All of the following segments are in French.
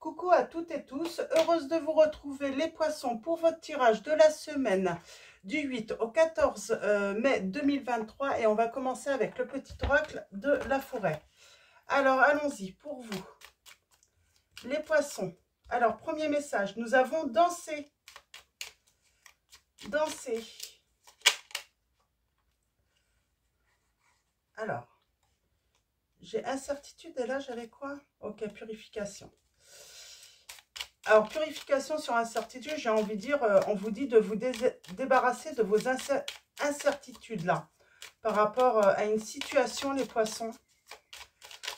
Coucou à toutes et tous, heureuse de vous retrouver les poissons pour votre tirage de la semaine du 8 au 14 mai 2023 et on va commencer avec le petit oracle de la forêt. Alors allons-y pour vous, les poissons. Alors premier message, nous avons dansé, dansé. Alors, j'ai incertitude et là j'avais quoi? Ok, purification. Alors, purification sur incertitude, j'ai envie de dire, on vous dit de vous débarrasser de vos incertitudes là. Par rapport à une situation, les poissons,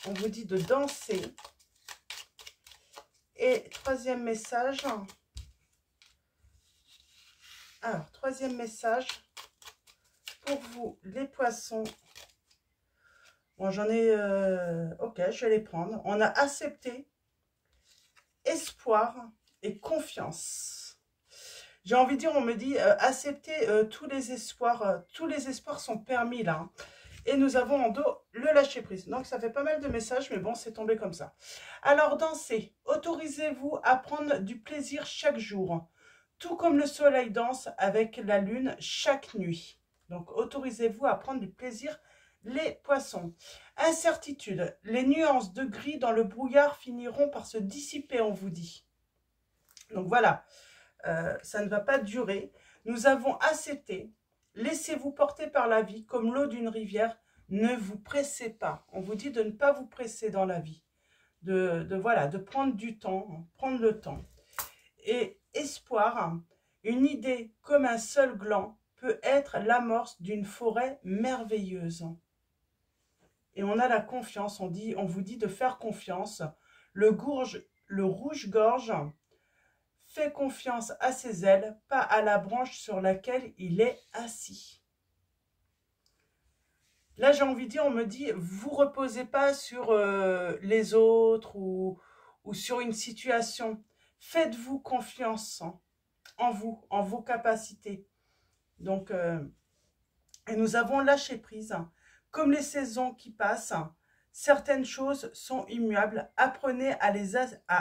on vous dit de danser. Et troisième message. Alors, troisième message pour vous, les poissons. Bon, j'en ai... ok, je vais les prendre. On a accepté espoir et confiance. J'ai envie de dire, on me dit accepter tous les espoirs sont permis là. Hein. Et nous avons en dos le lâcher prise. Donc ça fait pas mal de messages, mais bon, c'est tombé comme ça. Alors dansez, autorisez-vous à prendre du plaisir chaque jour, tout comme le soleil danse avec la lune chaque nuit. Donc autorisez-vous à prendre du plaisir, les poissons. Incertitude, les nuances de gris dans le brouillard finiront par se dissiper, on vous dit. Donc voilà, ça ne va pas durer. Nous avons accepté. Laissez-vous porter par la vie comme l'eau d'une rivière. Ne vous pressez pas. On vous dit de ne pas vous presser dans la vie. Voilà, de prendre du temps, prendre le temps. Et espoir, une idée comme un seul gland peut être l'amorce d'une forêt merveilleuse. Et on a la confiance, on vous dit de faire confiance. Le rouge-gorge fait confiance à ses ailes, pas à la branche sur laquelle il est assis. Là, j'ai envie de dire, on me dit, vous reposez pas sur les autres ou sur une situation. Faites-vous confiance en vous, en vos capacités. Donc, et nous avons lâché prise. Comme les saisons qui passent, certaines choses sont immuables. Apprenez à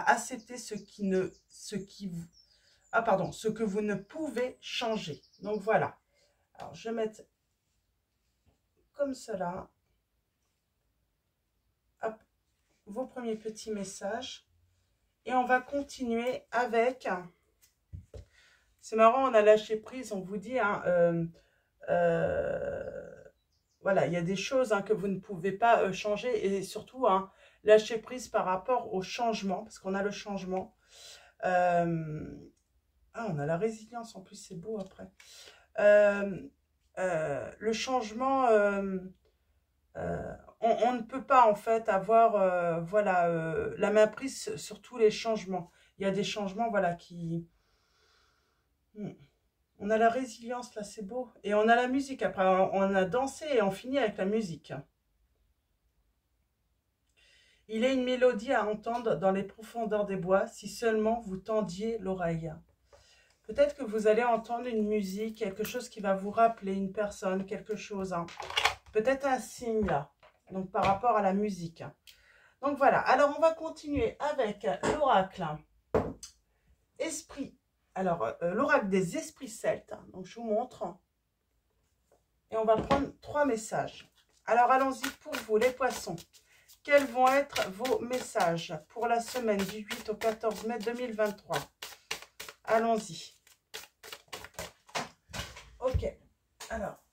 accepter ce que vous ne pouvez changer. Donc voilà. Alors je vais mettre comme cela. Hop, vos premiers petits messages. Et on va continuer avec... C'est marrant, on a lâché prise, on vous dit... Hein, voilà, il y a des choses que vous ne pouvez pas changer et surtout lâcher prise par rapport au changement, parce qu'on a le changement. On a la résilience, en plus c'est beau après. Le changement, on ne peut pas en fait avoir voilà, la main prise sur tous les changements. Il y a des changements voilà, qui... On a la résilience, là, c'est beau. Et on a la musique. Après, on a dansé et on finit avec la musique. Il est une mélodie à entendre dans les profondeurs des bois, si seulement vous tendiez l'oreille. Peut-être que vous allez entendre une musique, quelque chose qui va vous rappeler une personne, quelque chose. Hein. Peut-être un signe, là. Donc, par rapport à la musique. Donc, voilà. Alors, on va continuer avec l'oracle. Esprit. Alors, l'oracle des esprits celtes, donc je vous montre. Et on va prendre 3 messages. Alors, allons-y pour vous, les poissons. Quels vont être vos messages pour la semaine du 8 au 14 mai 2023? Allons-y. Ok. Alors,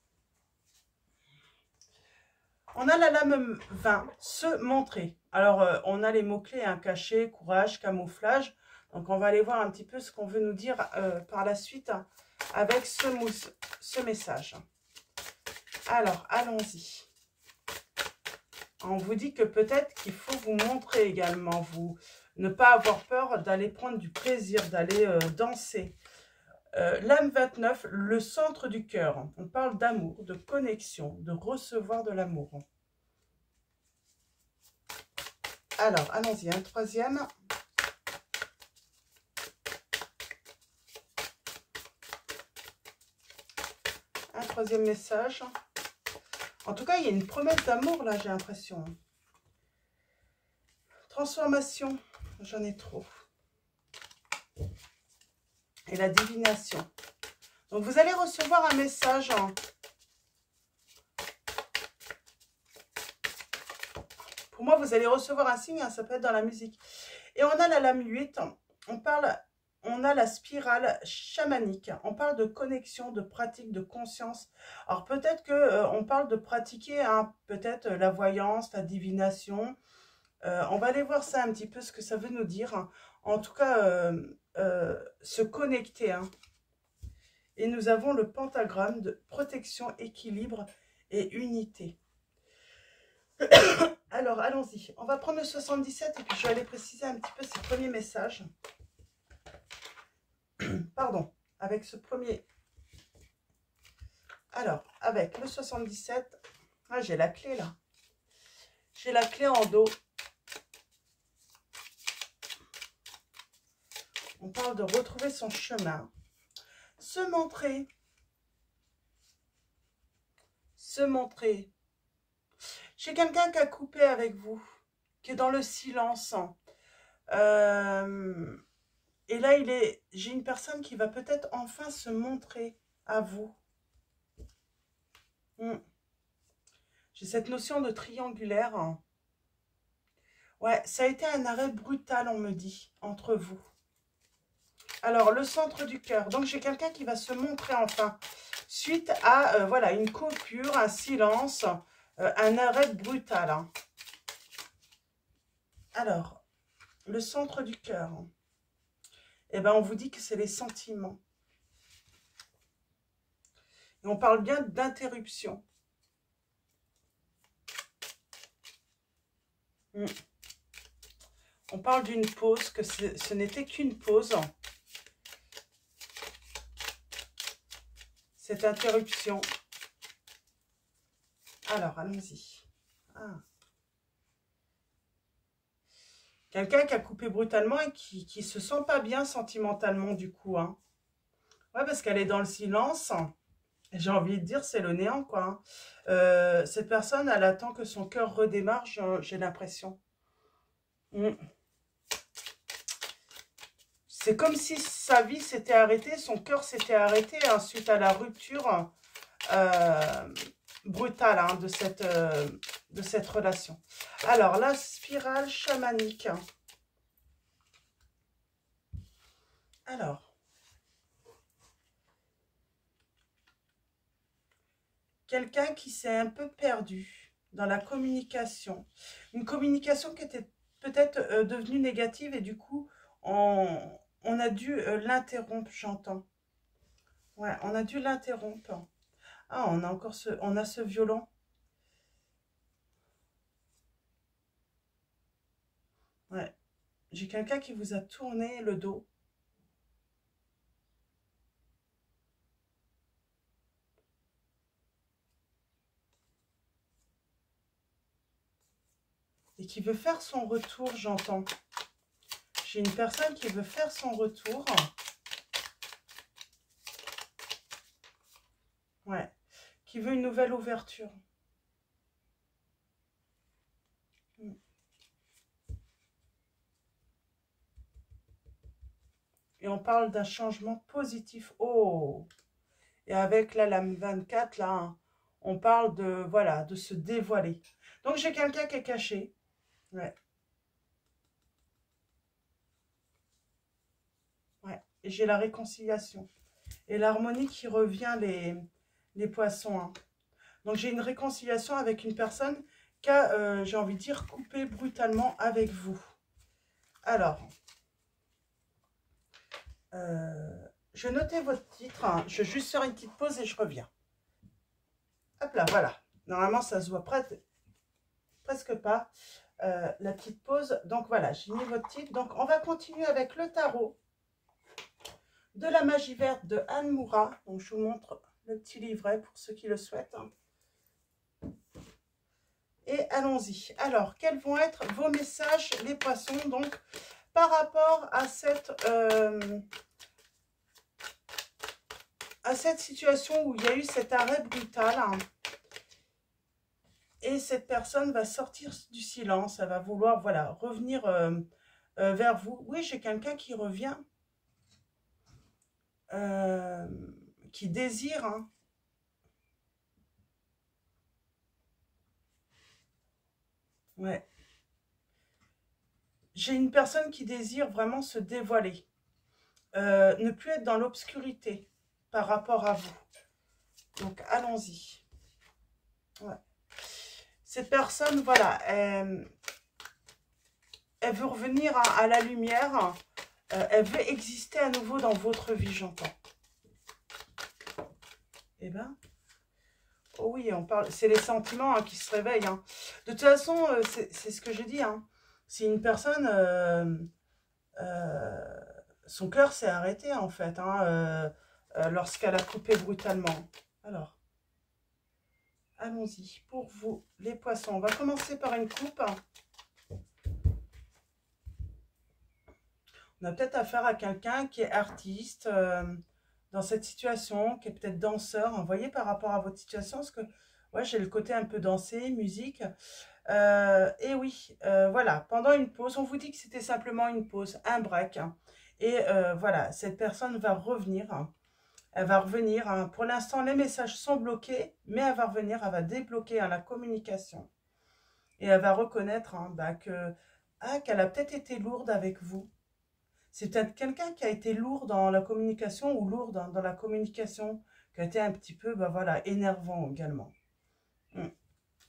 on a la lame 20, se montrer. Alors, on a les mots-clés, caché, courage, camouflage. Donc, on va aller voir un petit peu ce qu'on veut nous dire par la suite avec ce message. Alors, allons-y. On vous dit que peut-être qu'il faut vous montrer également, ne pas avoir peur d'aller prendre du plaisir, d'aller danser. L'âme 29, le centre du cœur. On parle d'amour, de connexion, de recevoir de l'amour. Alors, allons-y, un troisième. Un troisième message. En tout cas, il y a une promesse d'amour, là, j'ai l'impression. Transformation, j'en ai trop. et la divination. Donc, vous allez recevoir un message. Pour moi, vous allez recevoir un signe, hein, ça peut être dans la musique. Et on a la lame 8, on a la spirale chamanique. On parle de connexion, de pratique, de conscience. Alors, peut-être qu'on parle de pratiquer, hein, peut-être la voyance, la divination. On va aller voir ça un petit peu, ce que ça veut nous dire. En tout cas, se connecter, hein. Et nous avons le pentagramme de protection, équilibre et unité. Alors, allons-y. On va prendre le 77 et puis je vais aller préciser un petit peu ces premiers messages. Pardon, avec ce premier. Alors, avec le 77, ah, j'ai la clé là. J'ai la clé en dos. On parle de retrouver son chemin. Se montrer. Se montrer. J'ai quelqu'un qui a coupé avec vous, qui est dans le silence. Et là, j'ai une personne qui va peut-être enfin se montrer à vous. J'ai cette notion de triangulaire. Ouais, ça a été un arrêt brutal, on me dit, entre vous. Alors, le centre du cœur. Donc, j'ai quelqu'un qui va se montrer enfin. Suite à, voilà, une coupure, un silence, un arrêt brutal. Hein. Alors, le centre du cœur. Eh bien, on vous dit que c'est les sentiments. Et on parle bien d'interruption. On parle d'une pause, que ce n'était qu'une pause. Cette interruption. Alors, allons-y. Ah. Quelqu'un qui a coupé brutalement et qui ne se sent pas bien sentimentalement du coup. Hein. Ouais, parce qu'elle est dans le silence. J'ai envie de dire, c'est le néant, quoi. Hein. Cette personne, elle attend que son cœur redémarre, j'ai l'impression. C'est comme si sa vie s'était arrêtée, son cœur s'était arrêté hein, suite à la rupture brutale hein, de cette relation. Alors, la spirale chamanique. Alors, quelqu'un qui s'est un peu perdu dans la communication. Une communication qui était peut-être devenue négative et du coup, on a dû l'interrompre, j'entends. Ouais, on a dû l'interrompre. Ah, on a encore ce violon. Ouais. J'ai quelqu'un qui vous a tourné le dos. Et qui veut faire son retour, j'entends. J'ai une personne qui veut faire son retour. Ouais. Qui veut une nouvelle ouverture. Et on parle d'un changement positif. Oh! Et avec la lame 24, là, on parle de, voilà, de se dévoiler. Donc, j'ai quelqu'un qui est caché. Ouais. Ouais. Et j'ai la réconciliation. Et l'harmonie qui revient les poissons. Hein. Donc, j'ai une réconciliation avec une personne qui a, j'ai envie de dire, coupé brutalement avec vous. Alors, je notais votre titre. Hein. Je vais juste faire une petite pause et je reviens. Hop là, voilà. Normalement, ça se voit presque pas. La petite pause. Donc, voilà, j'ai mis votre titre. Donc, on va continuer avec le tarot de la magie verte de Anne Moura. Donc, je vous montre le petit livret pour ceux qui le souhaitent. Hein. Et allons-y. Alors, quels vont être vos messages, les poissons, donc, par rapport à cette situation où il y a eu cet arrêt brutal. Hein, et cette personne va sortir du silence. Elle va vouloir, voilà, revenir vers vous. Oui, j'ai quelqu'un qui revient. qui désire, hein. Ouais. J'ai une personne qui désire vraiment se dévoiler. Ne plus être dans l'obscurité par rapport à vous. Donc, allons-y. Ouais. Cette personne, voilà, elle veut revenir à la lumière. Elle veut exister à nouveau dans votre vie, j'entends. Eh ben, oh oui, on parle, c'est les sentiments, hein, qui se réveillent, hein. De toute façon, c'est ce que j'ai dit, hein. Si une personne, son cœur s'est arrêté, en fait, hein, lorsqu'elle a coupé brutalement. Alors, allons-y. Pour vous, les poissons, on va commencer par une coupe. On a peut-être affaire à quelqu'un qui est artiste, dans cette situation, qui est peut-être danseur. Vous voyez, par rapport à votre situation, parce que ouais, j'ai le côté un peu dansé, musique. Et oui, voilà, pendant une pause, on vous dit que c'était simplement une pause, un break, hein. Et voilà, cette personne va revenir, hein. Elle va revenir, hein. Pour l'instant, les messages sont bloqués, mais elle va revenir, elle va débloquer, hein, la communication. Et elle va reconnaître, hein, bah, qu'elle a peut-être été lourde avec vous. C'est peut-être quelqu'un qui a été lourd dans la communication ou lourde, hein, dans la communication, qui a été un petit peu, bah, voilà, énervant également. Mm.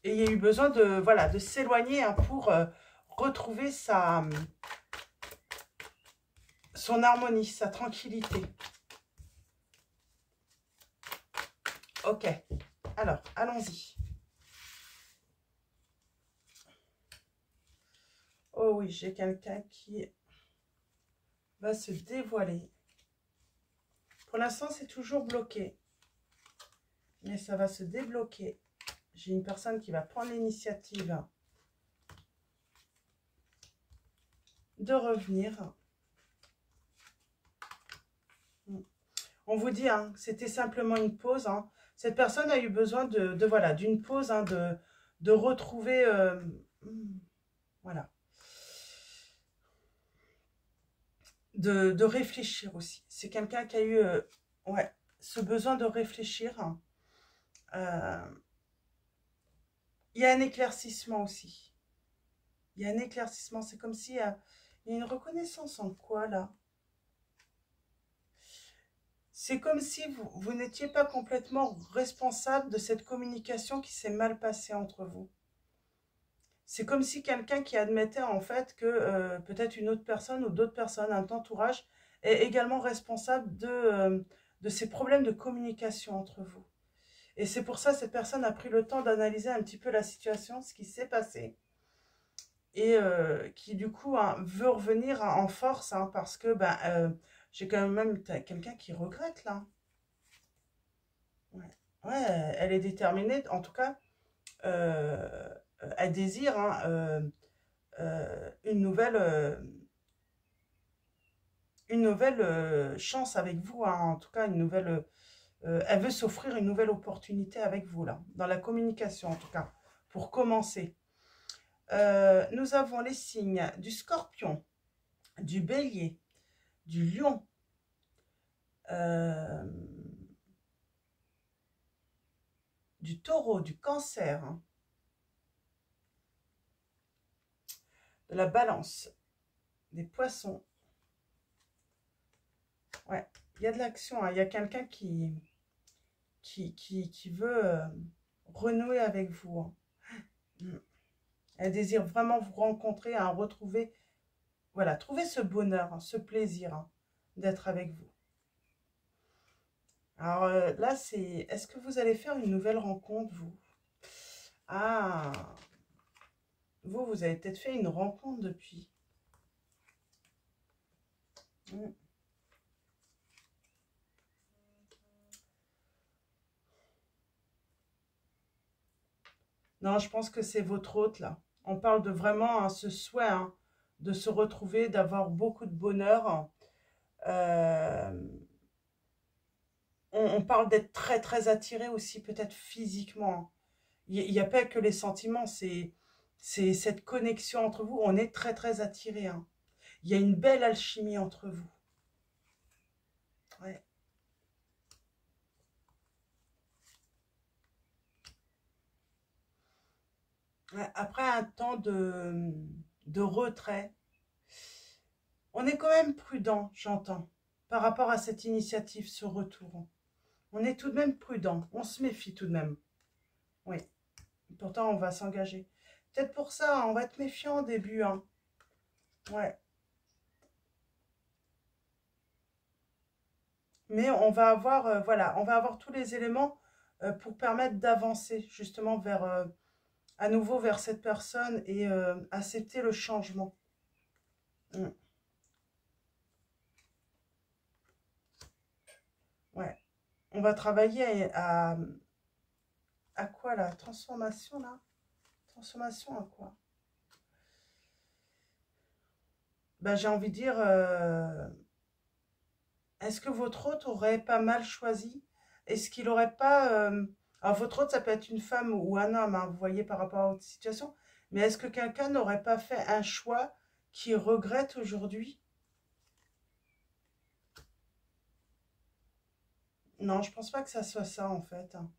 Et il y a eu besoin de, voilà, de s'éloigner, hein, pour retrouver son harmonie, sa tranquillité. Ok, alors, allons-y. Oh oui, j'ai quelqu'un qui va se dévoiler. Pour l'instant, c'est toujours bloqué. Mais ça va se débloquer. J'ai une personne qui va prendre l'initiative de revenir. On vous dit, hein, c'était simplement une pause, hein. Cette personne a eu besoin voilà, d'une pause, hein, de retrouver... voilà. De réfléchir aussi. C'est quelqu'un qui a eu ouais, ce besoin de réfléchir, hein. Il y a un éclaircissement aussi. Il y a un éclaircissement. C'est comme si il y a une reconnaissance en quoi, là? C'est comme si vous n'étiez pas complètement responsable de cette communication qui s'est mal passée entre vous. C'est comme si quelqu'un qui admettait en fait que peut-être une autre personne ou d'autres personnes, un entourage, est également responsable de ces problèmes de communication entre vous. Et c'est pour ça que cette personne a pris le temps d'analyser un petit peu la situation, ce qui s'est passé. Et qui du coup, hein, veut revenir, hein, en force, hein, parce que ben, j'ai quand même quelqu'un qui regrette là. Ouais. Ouais, elle est déterminée, en tout cas, elle désire, hein, une nouvelle chance avec vous, hein, en tout cas, elle veut s'offrir une nouvelle opportunité avec vous, là, dans la communication, en tout cas, pour commencer. Nous avons les signes du Scorpion, du Bélier, du Lion, du Taureau, du Cancer, hein, de la Balance, des Poissons. Ouais, il y a de l'action, hein. Il y a quelqu'un qui veut renouer avec vous, hein. Elle désire vraiment vous rencontrer, hein, retrouver, voilà, trouver ce bonheur, hein, ce plaisir, hein, d'être avec vous. Alors là, c'est, est-ce que vous allez faire une nouvelle rencontre, vous? Ah, vous avez peut-être fait une rencontre depuis. Non, je pense que c'est votre hôte, là. On parle de vraiment, hein, ce souhait, hein, de se retrouver, d'avoir beaucoup de bonheur. Euh, on parle d'être très, très attiré aussi, peut-être physiquement. Il n'y a pas que les sentiments, c'est cette connexion entre vous. On est très, très attiré, hein. Il y a une belle alchimie entre vous. Ouais. Ouais, après un temps de retrait, on est quand même prudent, j'entends, par rapport à cette initiative, ce retour. On est tout de même prudent, on se méfie tout de même. Oui, pourtant on va s'engager. Peut-être pour ça, hein, on va être méfiant au début. Hein. Ouais. Mais on va avoir, voilà, on va avoir tous les éléments pour permettre d'avancer justement vers, à nouveau vers cette personne et accepter le changement. Mm. Ouais. On va travailler à quoi la transformation là? Transformation à quoi? Ben, j'ai envie de dire, est-ce que votre hôte aurait pas mal choisi? Est-ce qu'il aurait pas... alors votre hôte, ça peut être une femme ou un homme, hein, vous voyez, par rapport à votre situation. Mais est-ce que quelqu'un n'aurait pas fait un choix qu'il regrette aujourd'hui? Non, je pense pas que ça soit ça, en fait. Hein.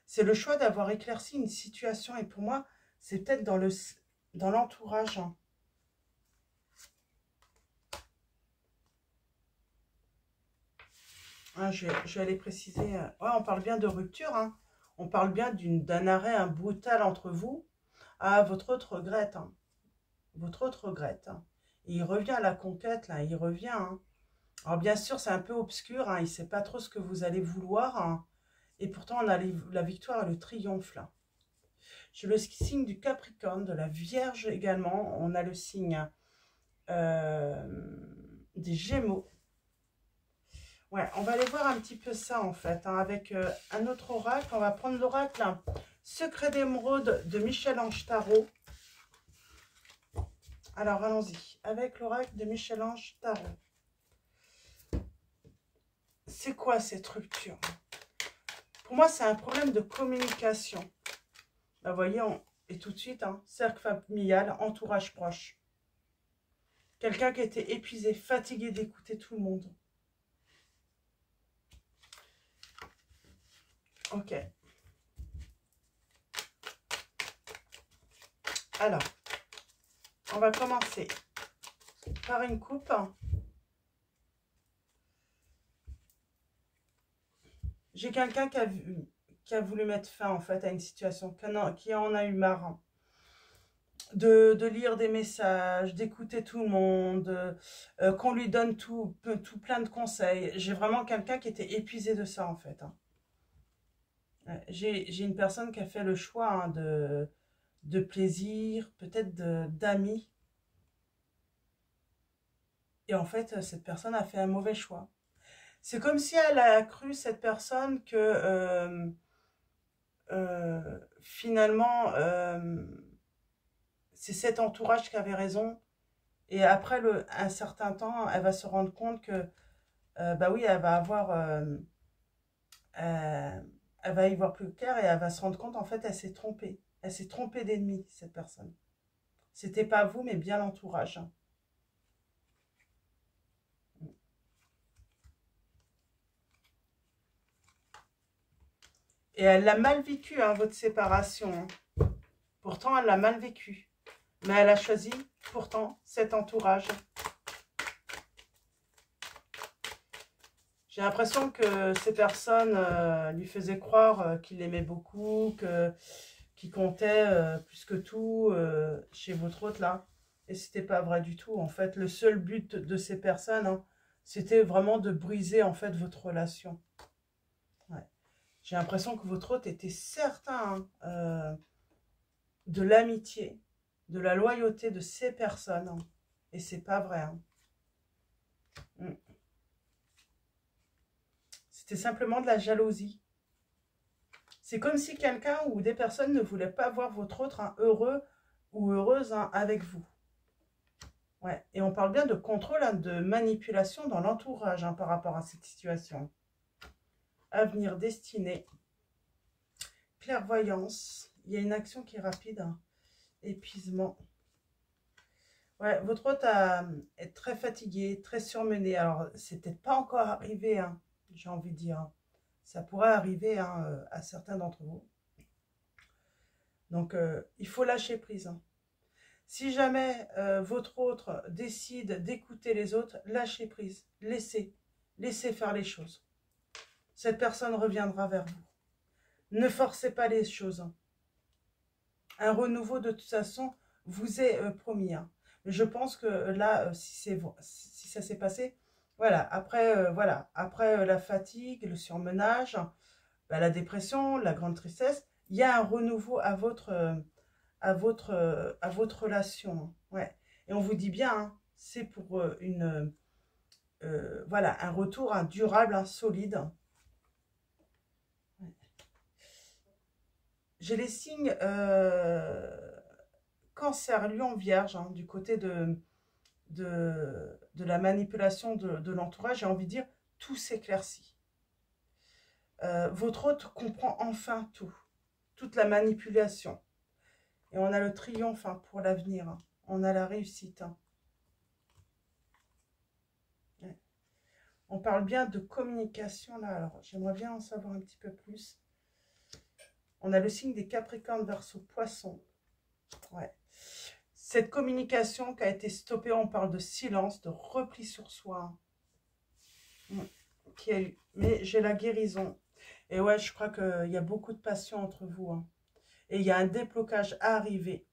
C'est le choix d'avoir éclairci une situation. Et pour moi, c'est peut-être dans l'entourage. Hein. Ah, je vais aller préciser. Ouais, on parle bien de rupture. Hein. On parle bien d'un arrêt brutal entre vous. Ah, votre autre regrette. Hein. Votre autre regrette. Hein. Et il revient à la conquête, là. Il revient. Hein. Alors, bien sûr, c'est un peu obscur. Hein. Il ne sait pas trop ce que vous allez vouloir. Hein. Et pourtant, on a la victoire et le triomphe, là. J'ai le signe du Capricorne, de la Vierge également. On a le signe euh, des Gémeaux. Ouais, on va aller voir un petit peu ça en fait, hein, avec un autre oracle. On va prendre l'oracle hein, Secret d'émeraude de Michel-Ange Tarot. Alors allons-y, avec l'oracle de Michel-Ange Tarot. C'est quoi cette rupture? Pour moi, c'est un problème de communication. Là, vous voyez, et tout de suite, hein, cercle familial, entourage proche. Quelqu'un qui était épuisé, fatigué d'écouter tout le monde. Ok. Alors, on va commencer par une coupe. J'ai quelqu'un qui a voulu mettre fin en fait à une situation, qui en a eu marre. Hein. De lire des messages, d'écouter tout le monde, qu'on lui donne tout plein de conseils. J'ai vraiment quelqu'un qui était épuisé de ça en fait. Hein. J'ai une personne qui a fait le choix hein, de plaisir, peut-être d'amis. Et en fait, cette personne a fait un mauvais choix. C'est comme si elle a cru, cette personne, que finalement, c'est cet entourage qui avait raison. Et après un certain temps, elle va se rendre compte que, bah oui, elle va avoir, euh, elle va y voir plus clair et elle va se rendre compte, en fait, elle s'est trompée. Elle s'est trompée d'ennemi, cette personne. C'était pas vous, mais bien l'entourage. Hein. Et elle l'a mal vécu, hein, votre séparation. Hein. Pourtant, elle l'a mal vécu. Mais elle a choisi, pourtant, cet entourage. J'ai l'impression que ces personnes lui faisaient croire qu'il l'aimait beaucoup, qu'il comptait plus que tout chez votre hôte là. Et c'était pas vrai du tout. En fait, le seul but de ces personnes, hein, c'était vraiment de briser en fait votre relation. Ouais. J'ai l'impression que votre hôte était certain hein, de l'amitié, de la loyauté de ces personnes. Hein. Et c'est pas vrai. Hein. Mm. C'était simplement de la jalousie. C'est comme si quelqu'un ou des personnes ne voulaient pas voir votre autre hein, heureux ou heureuse hein, avec vous. Ouais. Et on parle bien de contrôle, hein, de manipulation dans l'entourage hein, par rapport à cette situation. Avenir destiné, clairvoyance. Il y a une action qui est rapide. Hein. Épuisement. Ouais, votre hôte est très fatigué, très surmené. Alors, c'est peut-être pas encore arrivé, hein, j'ai envie de dire. Ça pourrait arriver hein, à certains d'entre vous. Donc, il faut lâcher prise. Hein. Si jamais votre autre décide d'écouter les autres, lâchez prise. Laissez faire les choses. Cette personne reviendra vers vous. Ne forcez pas les choses. Hein. Un renouveau, de toute façon, vous est promis. Hein. Mais je pense que là, si ça s'est passé, voilà, après la fatigue, le surmenage, bah, la dépression, la grande tristesse, il y a un renouveau à votre relation. Ouais. Et on vous dit bien, hein, c'est pour voilà, un retour durable, solide. Ouais. J'ai les signes Cancer, Lion, Vierge, hein, du côté de la manipulation de l'entourage. J'ai envie de dire, tout s'éclaircit. Votre hôte comprend enfin tout, toute la manipulation. Et on a le triomphe pour l'avenir. Hein. On a la réussite. Hein. Ouais. On parle bien de communication là. Alors, j'aimerais bien en savoir un petit peu plus. On a le signe des Capricornes, Verseau, Poissons. Ouais. Cette communication qui a été stoppée, on parle de silence, de repli sur soi. Qui a eu. Mais j'ai la guérison. Et ouais, je crois qu'il y a beaucoup de passion entre vous. Hein. Et il y a un déblocage à arriver.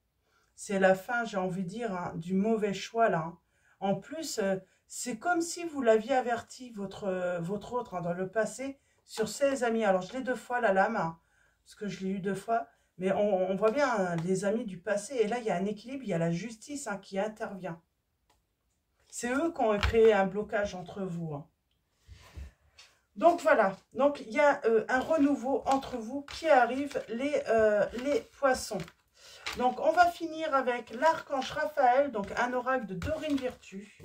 C'est la fin, j'ai envie de dire, hein, du mauvais choix là. Hein. En plus, c'est comme si vous l'aviez averti, votre autre, hein, dans le passé, sur ses amis. Alors, je l'ai 2 fois, la lame, hein, parce que je l'ai eu 2 fois. Mais on voit bien hein, les amis du passé. Et là, il y a un équilibre, il y a la justice hein, qui intervient. C'est eux qui ont créé un blocage entre vous. Hein. Donc, voilà. Donc, il y a un renouveau entre vous qui arrive, les poissons. Donc, on va finir avec l'archange Raphaël, donc un oracle de Dorine Virtue.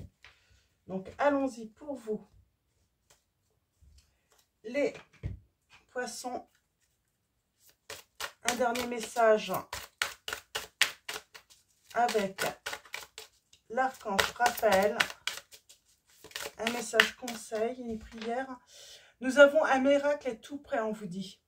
Donc, allons-y pour vous. Les poissons, un dernier message avec l'archange Raphaël. Un message conseil, une prière. Nous avons un miracle et tout prêt, on vous dit.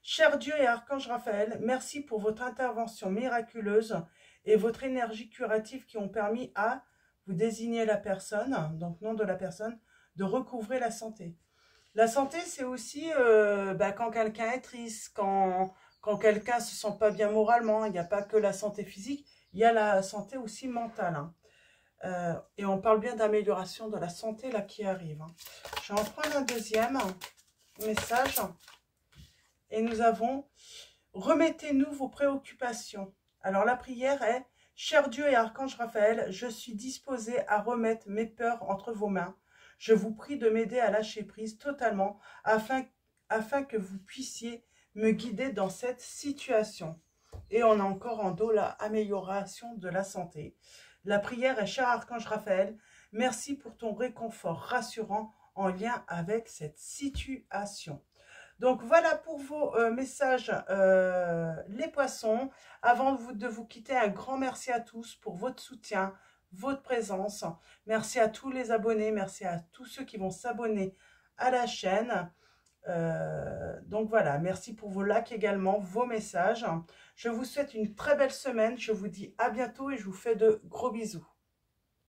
Cher Dieu et Archange Raphaël, merci pour votre intervention miraculeuse et votre énergie curative qui ont permis à vous désigner la personne, donc nom de la personne, de recouvrer la santé. La santé, c'est aussi quand quelqu'un est triste, quand quelqu'un ne se sent pas bien moralement. Il n'y a pas que la santé physique, il y a la santé aussi mentale. Hein. Et on parle bien d'amélioration de la santé là qui arrive. Hein. Je vais en prendre un deuxième message. Et nous avons « Remettez-nous vos préoccupations ». Alors la prière est « Cher Dieu et Archange Raphaël, je suis disposé à remettre mes peurs entre vos mains. Je vous prie de m'aider à lâcher prise totalement afin que vous puissiez me guider dans cette situation. » Et on a encore en dos l'amélioration de la santé. La prière est « Cher Archange Raphaël, merci pour ton réconfort rassurant en lien avec cette situation. » Donc, voilà pour vos messages, les poissons. Avant de vous quitter, un grand merci à tous pour votre soutien, votre présence. Merci à tous les abonnés, merci à tous ceux qui vont s'abonner à la chaîne. Donc, voilà, merci pour vos likes également, vos messages. Je vous souhaite une très belle semaine. Je vous dis à bientôt et je vous fais de gros bisous.